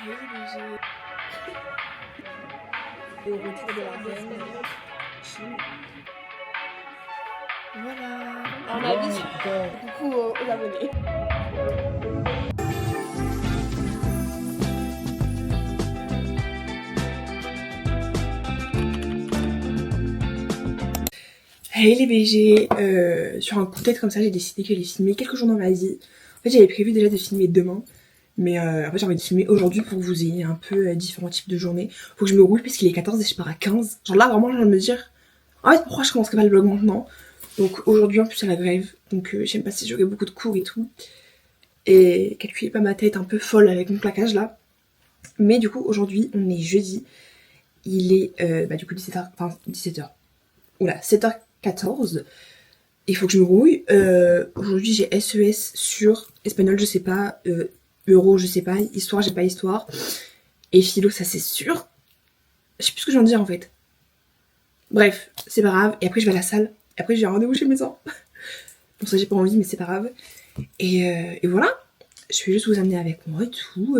Hey BG. Et au retour de la reine. Voilà. On a vu. Coucou aux abonnés. Hey les BG, sur un coup de tête comme ça, j'ai décidé que j'allais filmer quelques jours dans ma vie. En fait, j'avais prévu déjà de filmer demain, mais en fait, j'ai envie de filmer aujourd'hui pour que vous ayez un peu différents types de journées. Faut que je me roule parce qu'il est 14 et je pars à 15. Genre là, vraiment, j'ai envie de me dire, en fait, pourquoi je commencerai pas le vlog maintenant? Donc aujourd'hui, en plus, c'est la grève, donc je sais pas si j'aurai beaucoup de cours et tout. Et calculez pas ma tête un peu folle avec mon plaquage là. Mais du coup, aujourd'hui, on est jeudi. Il est du coup 17h, enfin 17h. Oula, 7h14. Il faut que je me rouille. Aujourd'hui, j'ai SES sur espagnol, je sais pas. Euro, je sais pas. Histoire, j'ai pas histoire. Et philo, ça c'est sûr. Je sais plus ce que je viens de dire en fait. Bref, c'est pas grave. Et après, je vais à la salle. Et après, j'ai un rendez-vous chez le médecin. Bon, ça, j'ai pas envie, mais c'est pas grave. Et voilà. Je vais juste vous amener avec moi et tout.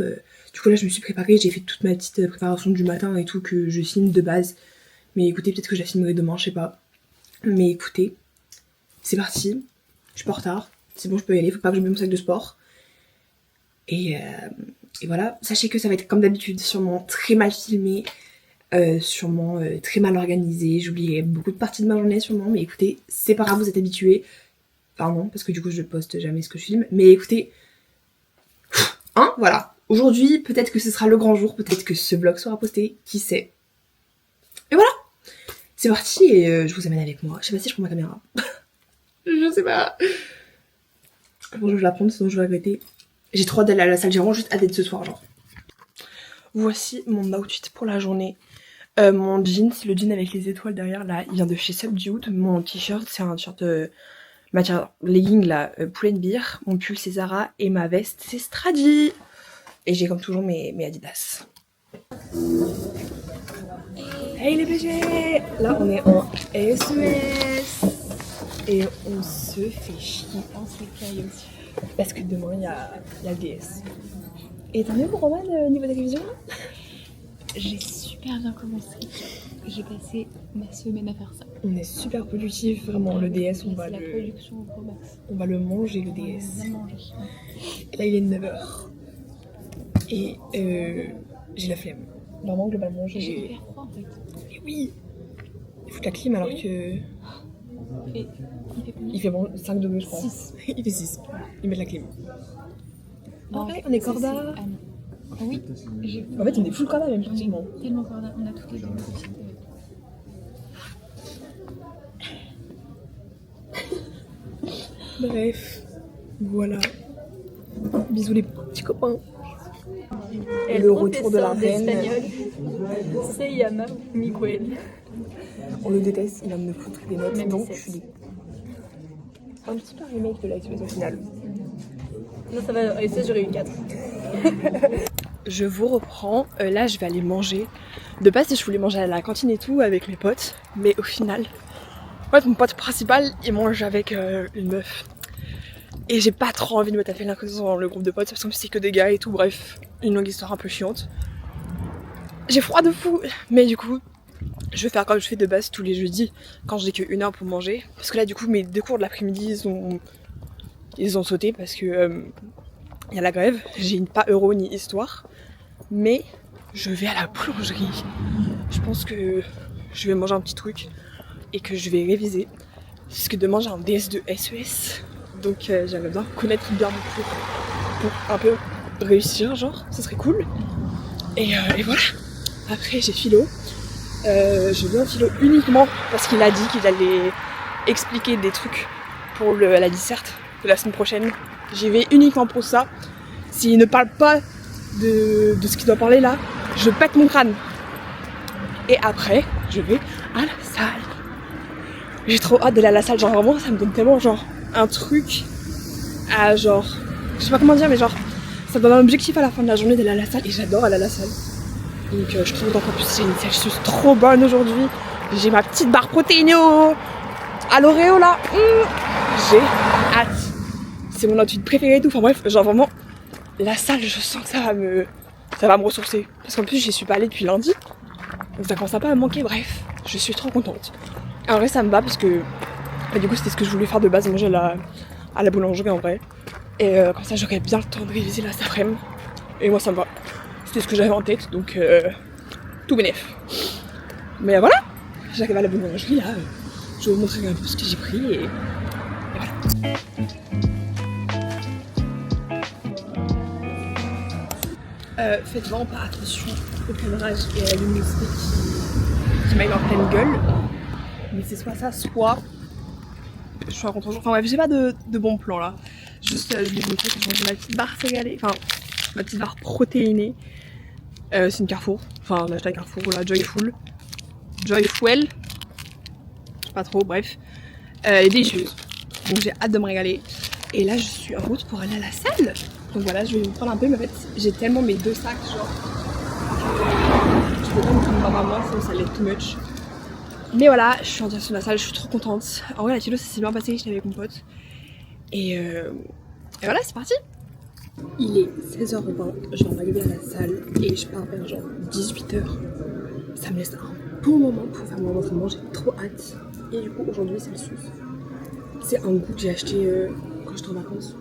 Du coup, là, je me suis préparée. J'ai fait toute ma petite préparation du matin et tout que je filme de base. Mais écoutez, peut-être que je la filmerai demain, je sais pas. Mais écoutez, c'est parti. Je suis pas en retard. C'est bon, je peux y aller. Faut pas que je mette mon sac de sport. Et voilà. Sachez que ça va être comme d'habitude, sûrement très mal filmé. Sûrement très mal organisé. J'oublierai beaucoup de parties de ma journée, sûrement. Mais écoutez, c'est pas grave, vous êtes habitués. Enfin non, parce que du coup, je poste jamais ce que je filme. Mais écoutez, hein, voilà. Aujourd'hui, peut-être que ce sera le grand jour. Peut-être que ce vlog sera posté. Qui sait. Et voilà. C'est parti et je vous amène avec moi. Je sais pas si je prends ma caméra. Je sais pas. Bon, je vais la prendre, sinon je vais regretter. J'ai trop hâte d'aller à la salle, j'ai vraiment juste hâte d'être ce soir, genre. Voici mon outfit pour la journée. Mon jean, c'est le jean avec les étoiles derrière, là, il vient de chez Subdued. Mon t-shirt, c'est un t-shirt matière legging, là, Pull & Bear. Mon pull, c'est Zara. Et ma veste, c'est Stradi. Et j'ai comme toujours mes Adidas. Hey les BG! Là, on est en SES. Et on se fait chier, on se caille aussi. Parce que demain, il y a le DS. Et t'en es où, Roman, niveau des révisions là? J'ai super bien commencé. J'ai passé ma semaine à faire ça. On est super productifs, vraiment. Le DS, on va la production au gros max. On va le manger, le DS. On va manger. Et là, il est 9h. Et j'ai la flemme. Vraiment, globalement, j'ai hyper froid en fait. Et oui! Il faut la clim alors que... Il fait bon 5 degrés, je crois. 6. Il fait 6. Ils mettent la clim. Non, ouais, on est corda. Oui. En fait, on est full corda même, pratiquement. Tellement corda, on a toutes les deux. Bref, voilà. Bisous les petits copains. Et le retour de la reine. C'est Yana Miguel. On le déteste, il vient de me foutre des notes. Même donc, je suis un petit peu remake de la situation finale. Non, ça va, et ça, j'aurais eu 4. Je vous reprends. Là, je vais aller manger. De base, je voulais manger à la cantine et tout avec mes potes. Mais au final, en fait, mon pote principal, il mange avec une meuf. Et j'ai pas trop envie de me taper l'inconscience dans le groupe de potes parce que c'est que des gars et tout. Bref, une longue histoire un peu chiante. J'ai froid de fou. Mais du coup, je vais faire comme je fais de base tous les jeudis quand j'ai que 1 heure pour manger. Parce que là, du coup, mes 2 cours de l'après-midi, ils ont sauté parce que y a la grève. J'ai pas euro ni histoire. Mais je vais à la boulangerie. Je pense que je vais manger un petit truc et que je vais réviser. Parce que demain, j'ai un DS de SES. Donc j'aimerais bien connaître bien mon cours pour un peu réussir, genre, ça serait cool. Et voilà. Après, j'ai philo. Je viens en philo uniquement parce qu'il a dit qu'il allait expliquer des trucs pour la disserte de la semaine prochaine. J'y vais uniquement pour ça. S'il ne parle pas de ce qu'il doit parler là, je pète mon crâne. Et après, je vais à la salle. J'ai trop hâte d'aller à la salle, genre vraiment ça me donne tellement genre un truc à genre, je sais pas comment dire, mais genre ça me donne un objectif à la fin de la journée d'aller à la salle et j'adore aller à la salle. Donc je trouve qu'en plus j'ai une celsius trop bonne aujourd'hui. J'ai ma petite barre protéinée à l'Oreo là. J'ai hâte. C'est mon outfit préféré et tout. Enfin bref, genre vraiment la salle, je sens que ça va ça va me ressourcer. Parce qu'en plus, j'y suis pas allée depuis lundi. Donc ça commence un peu à me manquer, bref, je suis trop contente. En vrai, ça me va parce que du coup, c'était ce que je voulais faire de base, manger à la boulangerie en vrai. Et comme ça, j'aurais bien le temps de réviser là cet après-midi. Et moi, ça me va. C'était ce que j'avais en tête, donc tout bénef. Mais voilà, j'arrive à la boulangerie là. Je vais vous montrer un peu ce que j'ai pris et voilà. Faites vraiment pas attention au cadrage et à la luminosité qui m'aille en pleine gueule. Mais c'est soit ça, soit je suis en contre-jour. Enfin bref, j'ai pas de bon plan là. Juste, je vais vous montrer que j'ai mangé ma petite barre céréalée, enfin ma petite barre protéinée. C'est une Carrefour, enfin l'acheter à Carrefour, la Joyful. Joyfuel, je sais pas trop, bref. Elle est délicieuse. Donc j'ai hâte de me régaler. Et là, je suis en route pour aller à la salle. Donc voilà, je vais vous prendre un peu, mais en fait, j'ai tellement mes 2 sacs, genre. Je peux pas me prendre ma main, sinon ça allait too much. Mais voilà, je suis en direction de la salle, je suis trop contente. En vrai, la philo, ça s'est bien passé, j'étais avec mon pote. Et voilà, c'est parti. Il est 16h20, je vais arriver à la salle et je pars vers genre 18h. Ça me laisse un bon moment pour faire mon entraînement, j'ai trop hâte. Et du coup, aujourd'hui, c'est le Celsius. C'est un goût que j'ai acheté quand j'étais en vacances.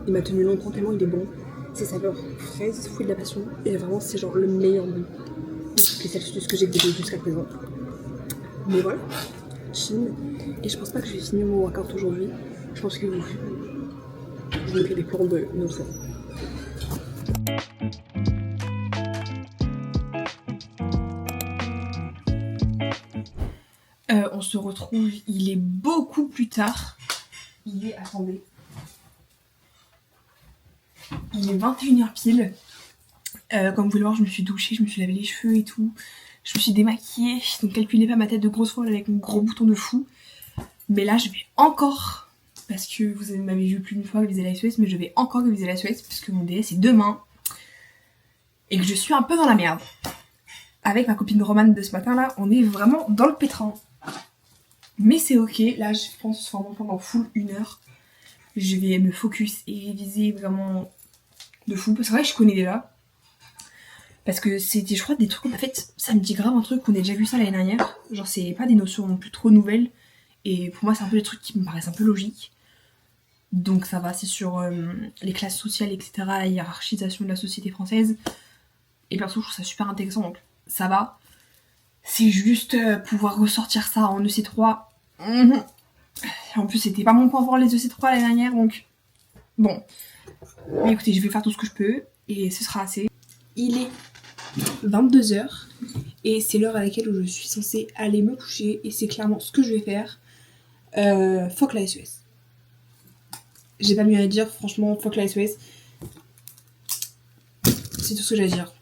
Il m'a tenu longtemps tellement il est bon. C'est saveur fraise, fruit de la passion. Et vraiment, c'est genre le meilleur goût de toutes les Celsius que j'ai goûté jusqu'à présent. Mais voilà, chill. Et je pense pas que je vais finir mon workout aujourd'hui. Je pense que je me fais des courbes une autre fois. On se retrouve, il est beaucoup plus tard. Il est, attendez. Il est 21h pile. Comme vous pouvez le voir, je me suis douchée, je me suis lavé les cheveux et tout. Je me suis démaquillée, donc calculez pas ma tête de grosse folle avec mon gros bouton de fou. Mais là, je vais encore, parce que vous m'avez vu plus d'une fois réviser la SOS, mais je vais encore réviser la SOS parce que mon DS est demain. Et que je suis un peu dans la merde. Avec ma copine Romane de ce matin là, on est vraiment dans le pétrin. Mais c'est ok, là je pense vraiment pendant full 1 heure. Je vais me focus et réviser vraiment de fou. Parce que vrai, je connais déjà. Parce que c'était, je crois, des trucs. En fait, ça me dit grave un truc qu'on a déjà vu ça l'année dernière. Genre, c'est pas des notions non plus trop nouvelles. Et pour moi, c'est un peu des trucs qui me paraissent un peu logiques. Donc, ça va, c'est sur les classes sociales, etc., la hiérarchisation de la société française. Et perso, je trouve ça super intéressant. Donc, ça va. C'est juste pouvoir ressortir ça en EC3. En plus, c'était pas mon point fort les EC3 l'année dernière, donc bon. Mais écoutez, je vais faire tout ce que je peux et ce sera assez. Il est 22h et c'est l'heure à laquelle je suis censée aller me coucher et c'est clairement ce que je vais faire. Fuck la SES. J'ai pas mieux à dire, franchement, fuck la SES. C'est tout ce que j'ai à dire.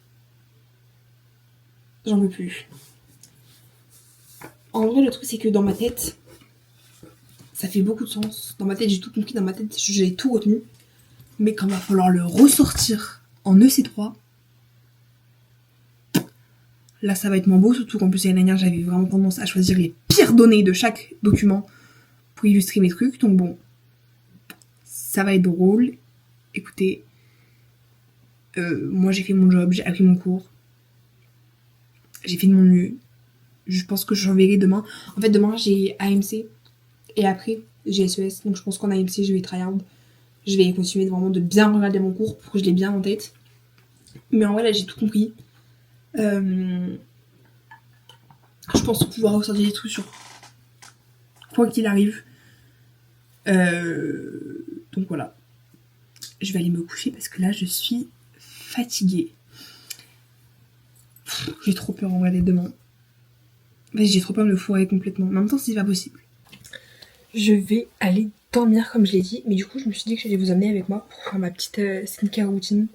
J'en peux plus. En vrai, le truc, c'est que dans ma tête, ça fait beaucoup de sens. Dans ma tête, j'ai tout compris. Dans ma tête, j'ai tout retenu. Mais quand il va falloir le ressortir en EC3, là, ça va être moins beau. Surtout qu'en plus, l'année dernière, j'avais vraiment tendance à choisir les pires données de chaque document pour illustrer mes trucs. Donc bon, ça va être drôle. Écoutez, moi, j'ai fait mon job, j'ai appris mon cours. J'ai fait de mon mieux. Je pense que j'en verrai demain. En fait, demain, j'ai AMC. Et après, j'ai SES. Donc, je pense qu'en AMC, je vais tryhard. Je vais continuer vraiment de bien regarder mon cours pour que je l'ai bien en tête. Mais en vrai, là, j'ai tout compris. Je pense pouvoir ressortir des trucs sur quoi qu'il arrive. Donc, voilà. Je vais aller me coucher parce que là, je suis fatiguée. J'ai trop peur en vrai d'être demain. J'ai trop peur de me foirer complètement. Mais en même temps, c'est pas possible. Je vais aller dormir comme je l'ai dit. Mais du coup, je me suis dit que j'allais vous amener avec moi pour faire ma petite skincare routine.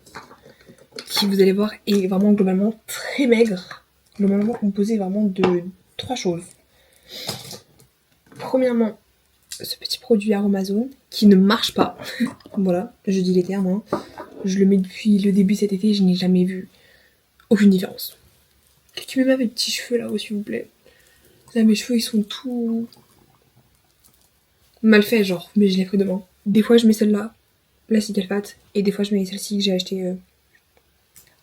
Qui, vous allez voir, est vraiment globalement très maigre. Globalement composée vraiment de 3 choses. Premièrement, ce petit produit Aromazone qui ne marche pas. Voilà, je dis les termes. Hein. Je le mets depuis le début cet été, je n'ai jamais vu aucune différence. Tu mets mes petits cheveux là-haut, s'il vous plaît. Là, mes cheveux, ils sont tout mal faits, genre, mais je les ferai demain. Des fois, je mets celle-là, la Cical Fat, et des fois, je mets celle-ci que j'ai achetée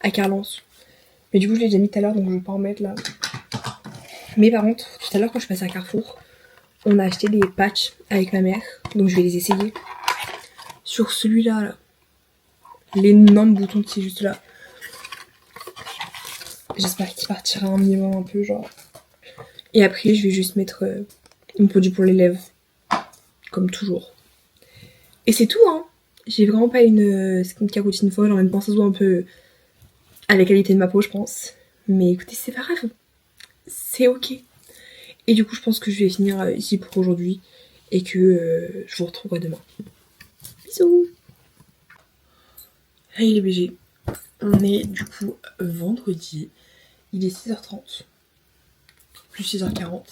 à Carlance. Mais du coup, je l'ai déjà mis tout à l'heure, donc je vais pas en mettre là. Mais par contre, tout à l'heure, quand je suis passée à Carrefour, on a acheté des patchs avec ma mère. Donc je vais les essayer. Sur celui-là, là, l'énorme bouton qui est juste là. J'espère qu'il partira un minimum un peu, genre. Et après, je vais juste mettre un produit pour les lèvres. Comme toujours. Et c'est tout, hein. J'ai vraiment pas une skincare routine folle. En même temps, ça se voit un peu à la qualité de ma peau, je pense. Mais écoutez, c'est pas grave. C'est ok. Et du coup, je pense que je vais finir ici pour aujourd'hui. Et que je vous retrouverai demain. Bisous. Hey les BG. On est du coup vendredi. Il est 6h30. Plus 6h40.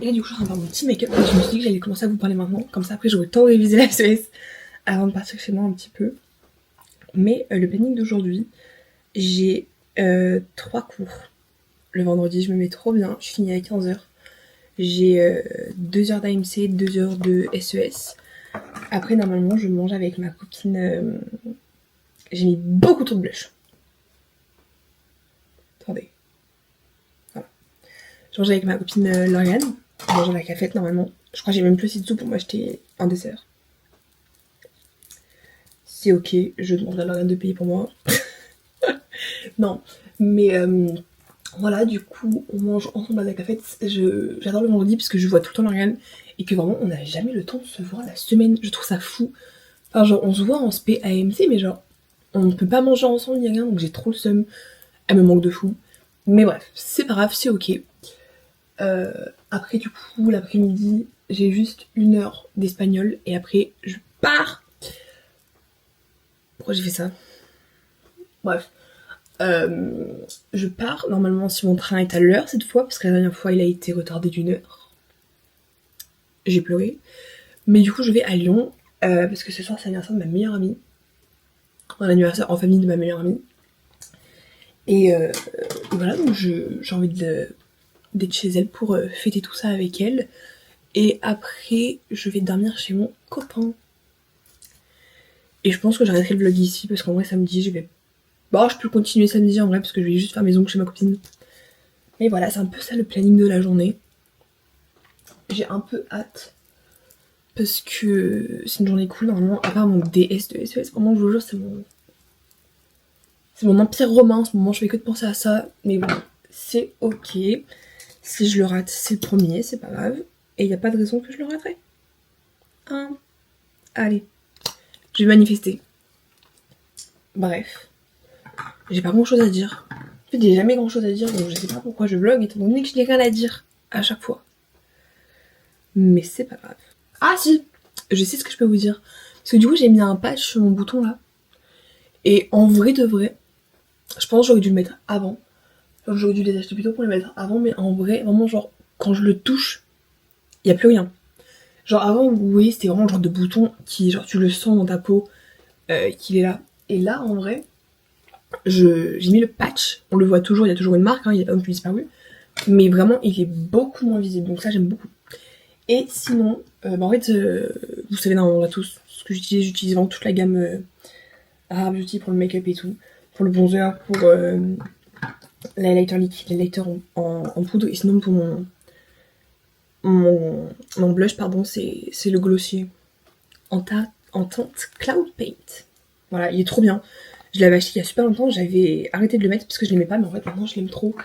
Et là, du coup, je suis en train de faire mon petit make-up. Et je me suis dit que j'allais commencer à vous parler maintenant. Comme ça, après, j'aurai le temps de réviser la SES avant de partir chez moi un petit peu. Mais le planning d'aujourd'hui, j'ai 3 cours. Le vendredi, je me mets trop bien. Je finis à 15h. J'ai 2 heures d'AMC, 2 heures de SES. Après, normalement, je mange avec ma copine. J'ai mis beaucoup trop de blush. Attendez. Voilà. Je mange avec ma copine Lauriane. On mange à la cafette normalement. Je crois que j'ai même plus de sous pour m'acheter un dessert. C'est ok, je demanderai à Lauriane de payer pour moi. Non, mais voilà, du coup, on mange ensemble à la cafette. J'adore le vendredi parce que je vois tout le temps Lauriane et que vraiment, on n'a jamais le temps de se voir la semaine. Je trouve ça fou. Enfin, genre, on se voit, on se paie AMC, mais genre, on ne peut pas manger ensemble ni rien, donc j'ai trop le seum. Elle me manque de fou. Mais bref, c'est pas grave, c'est ok. Après, du coup, l'après-midi, j'ai juste 1 heure d'espagnol et après, je pars. Pourquoi j'ai fait ça? Bref. Je pars, normalement, si mon train est à l'heure cette fois, parce que la dernière fois, il a été retardé d'1 heure. J'ai pleuré. Mais du coup, je vais à Lyon, parce que ce soir, c'est l'anniversaire de ma meilleure amie. Un anniversaire en famille de ma meilleure amie. Et voilà, donc j'ai envie d'être chez elle pour fêter tout ça avec elle. Et après, je vais dormir chez mon copain. Et je pense que j'arrêterai le vlog ici, parce qu'en vrai, samedi, je vais... Bon, je peux continuer samedi en vrai, parce que je vais juste faire mes ongles chez ma copine. Mais voilà, c'est un peu ça le planning de la journée. J'ai un peu hâte. Parce que c'est une journée cool, normalement, à part mon DS de SES. Vraiment, je vous jure, c'est mon empire romain. En ce moment, je fais que de penser à ça. Mais bon, c'est ok. Si je le rate, c'est le premier, c'est pas grave. Et il n'y a pas de raison que je le raterai. Hein? Allez. Je vais manifester. Bref. J'ai pas grand chose à dire. En fait, j'ai jamais grand chose à dire, donc je sais pas pourquoi je vlog, étant donné que je n'ai rien à dire à chaque fois. Mais c'est pas grave. Ah si! Je sais ce que je peux vous dire. Parce que du coup, j'ai mis un patch sur mon bouton là. Et en vrai de vrai, je pense que j'aurais dû le mettre avant. Genre, j'aurais dû les acheter plutôt pour les mettre avant, mais en vrai, vraiment, genre, quand je le touche, il y a plus rien. Genre, avant, vous voyez, c'était vraiment le genre de bouton qui, genre, tu le sens dans ta peau, qu'il est là. Et là, en vrai, j'ai mis le patch. On le voit toujours, il y a toujours une marque, hein, il n'est pas non plus disparu. Mais vraiment, il est beaucoup moins visible. Donc ça, j'aime beaucoup. Et sinon, en fait, vous savez, normalement, on a tous ce que j'utilise vraiment toute la gamme Rare Beauty pour le make-up et tout. Pour le bronzer, pour l'highlighter liquide, l'highlighter en poudre. Et sinon, pour mon blush, pardon, c'est le glossier en teinte Cloud Paint. Voilà, il est trop bien. Je l'avais acheté il y a super longtemps, j'avais arrêté de le mettre parce que je l'aimais pas, mais en fait maintenant je l'aime trop.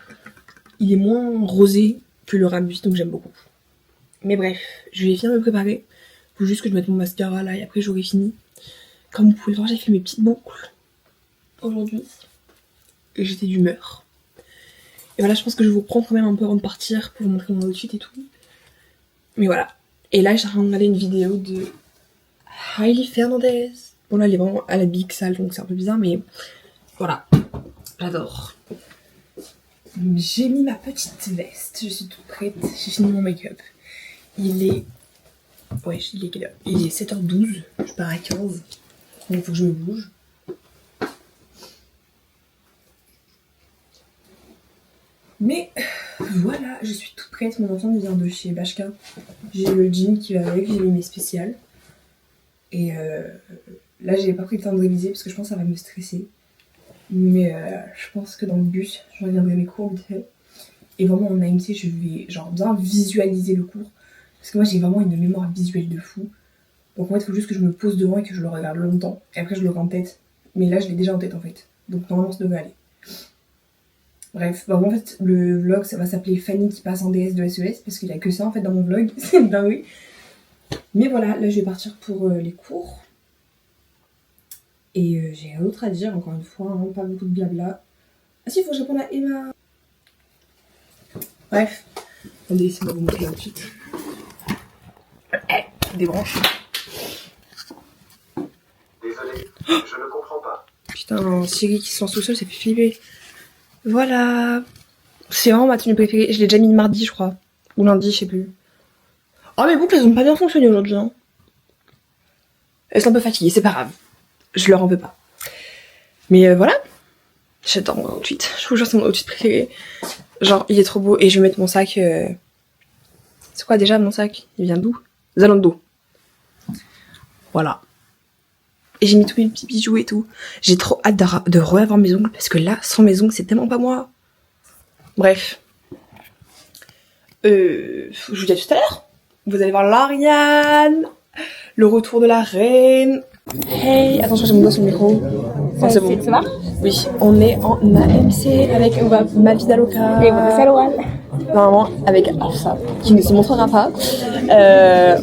Il est moins rosé que le Rare Beauty, donc j'aime beaucoup. Mais bref, je vais finir de me préparer. Faut juste que je mette mon mascara là et après j'aurai fini. Comme vous pouvez voir, j'ai fait mes petites boucles aujourd'hui. Et j'étais d'humeur. Et voilà, je pense que je vais vous reprendre quand même un peu avant de partir pour vous montrer mon outfit et tout. Mais voilà. Et là, j'ai regardé une vidéo de Hailey Fernandez. Bon là, elle est vraiment à la big salle, donc c'est un peu bizarre, mais voilà. J'adore. J'ai mis ma petite veste, je suis toute prête, j'ai fini mon make-up. Il est... Ouais, il est quelle heure? Il est 7h12, je pars à 15. Donc il faut que je me bouge. Mais voilà, je suis toute prête, mon ensemble vient de chez Bashka. J'ai le jean qui va avec, j'ai mis mes spéciales. Et là, j'ai pas pris le temps de réviser parce que je pense que ça va me stresser. Mais je pense que dans le bus, je regarderai mes cours vite fait. Et vraiment en AMC, je vais genre bien visualiser le cours. Parce que moi j'ai vraiment une mémoire visuelle de fou. Donc en fait, il faut juste que je me pose devant et que je le regarde longtemps. Et après, je l'aurai en tête. Mais là, je l'ai déjà en tête en fait. Donc normalement, ça devrait aller. Bref, bah, en fait, le vlog, ça va s'appeler Fanny qui passe en DS de SES. Parce qu'il n'y a que ça en fait dans mon vlog. C'est dingue. Mais voilà, là, je vais partir pour les cours. Et j'ai rien d'autre à dire, encore une fois. Hein, pas beaucoup de blabla. Ah si, il faut que je réponde à Emma. Bref. Attendez, laissez-moi vous montrer ensuite. Des branches. Désolé, je ne comprends pas. Putain, Siri qui se lance tout seul, ça fait flipper. Voilà. C'est vraiment ma tenue préférée. Je l'ai déjà mis mardi, je crois. Ou lundi, je sais plus. Oh, mes boucles, elles ont pas bien fonctionné aujourd'hui. Hein. Elles sont un peu fatiguées, c'est pas grave. Je leur en veux pas. Mais voilà. J'adore mon outfit. Je vous jure, c'est mon outfit préféré. Genre, il est trop beau. Et je vais mettre mon sac. C'est quoi déjà mon sac? Il vient d'où? Zalando. Voilà. Et j'ai mis tous mes petits bijoux et tout. J'ai trop hâte de revoir mes ongles. Parce que là, sans mes ongles, c'est tellement pas moi. Bref. Je vous dis à tout à l'heure. Vous allez voir l'Ariane. Le retour de la reine. Hey, attention, j'ai mon doigt sur le micro. Enfin, c'est bon. Ça va? Oui, on est en AMC avec ma vie d'Aloca. Et votre Salouane. Normalement, avec Afsa, qui ne se montrera pas.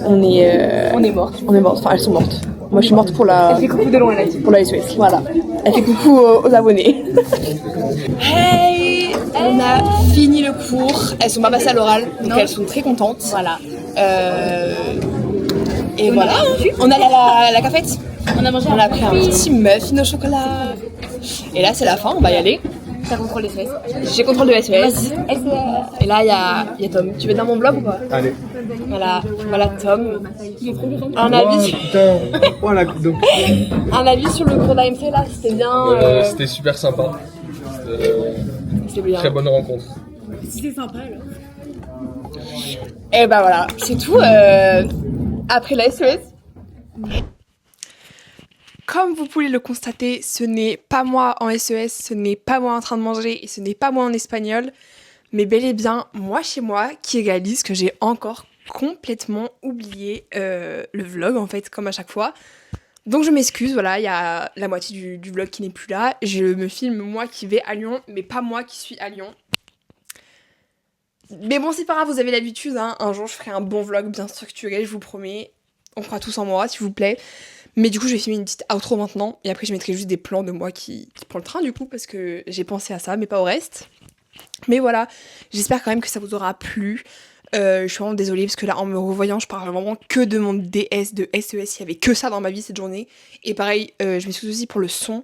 On est mortes. On est mortes, enfin elles sont mortes. Moi je suis morte pour la... Elle fait coucou de loin, elle a dit. Pour la SOS, voilà. Elle fait coucou aux abonnés. Hey, on a fini le cours. Elles sont pas passées à l'oral, donc elles sont très contentes. Voilà. Et voilà, on a la cafette. On a mangé On a pris un petit muffin au chocolat. Et là c'est la fin, on va y aller. T'as contrôle des fesses. J'ai contrôle de SOS. Vas-y. Et là il y a Tom. Tu veux dans mon blog ou pas? Allez. Voilà Tom. Un Oh avis, putain. Voilà, donc. un avis sur le cours d'AMC là, c'était bien. C'était super sympa. C'était bien. Très bonne rencontre. C'est sympa alors. Et bah voilà, c'est tout. Après la SES. Comme vous pouvez le constater, ce n'est pas moi en SES, ce n'est pas moi en train de manger et ce n'est pas moi en espagnol, mais bel et bien moi chez moi qui réalise que j'ai encore complètement oublié le vlog en fait, comme à chaque fois. Donc je m'excuse, voilà, il y a la moitié du vlog qui n'est plus là. Je me filme moi qui vais à Lyon, mais pas moi qui suis à Lyon. Mais bon, c'est pas grave, vous avez l'habitude, hein. Un jour je ferai un bon vlog bien structuré, je vous promets. On croit tous en moi, s'il vous plaît. Mais du coup, je vais filmer une petite outro maintenant. Et après, je mettrai juste des plans de moi qui prend le train, du coup, parce que j'ai pensé à ça, mais pas au reste. Mais voilà, j'espère quand même que ça vous aura plu. Je suis vraiment désolée, parce que là, en me revoyant, je parle vraiment que de mon DS, de SES. Il y avait que ça dans ma vie cette journée. Et pareil, je m'excuse aussi pour le son.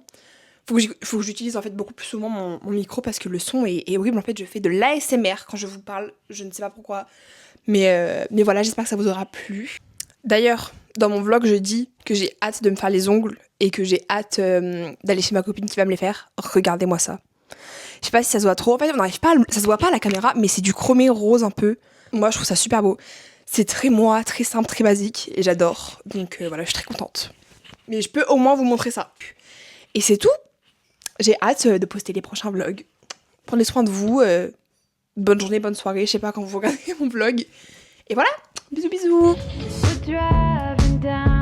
Faut que j'utilise en fait beaucoup plus souvent mon micro, parce que le son est horrible. En fait, je fais de l'ASMR quand je vous parle. Je ne sais pas pourquoi. Mais voilà, j'espère que ça vous aura plu. D'ailleurs, dans mon vlog, je dis que j'ai hâte de me faire les ongles et que j'ai hâte d'aller chez ma copine qui va me les faire. Regardez-moi ça. Je sais pas si ça se voit trop. En fait, on n'arrive pas ça se voit pas à la caméra, mais c'est du chromé rose un peu. Moi, je trouve ça super beau. C'est très moi, très simple, très basique et j'adore. Donc voilà, je suis très contente. Mais je peux au moins vous montrer ça. Et c'est tout. J'ai hâte de poster les prochains vlogs. Prenez soin de vous. Bonne journée, bonne soirée. Je sais pas quand vous regardez mon vlog. Et voilà. Bisous, bisous. We're driving down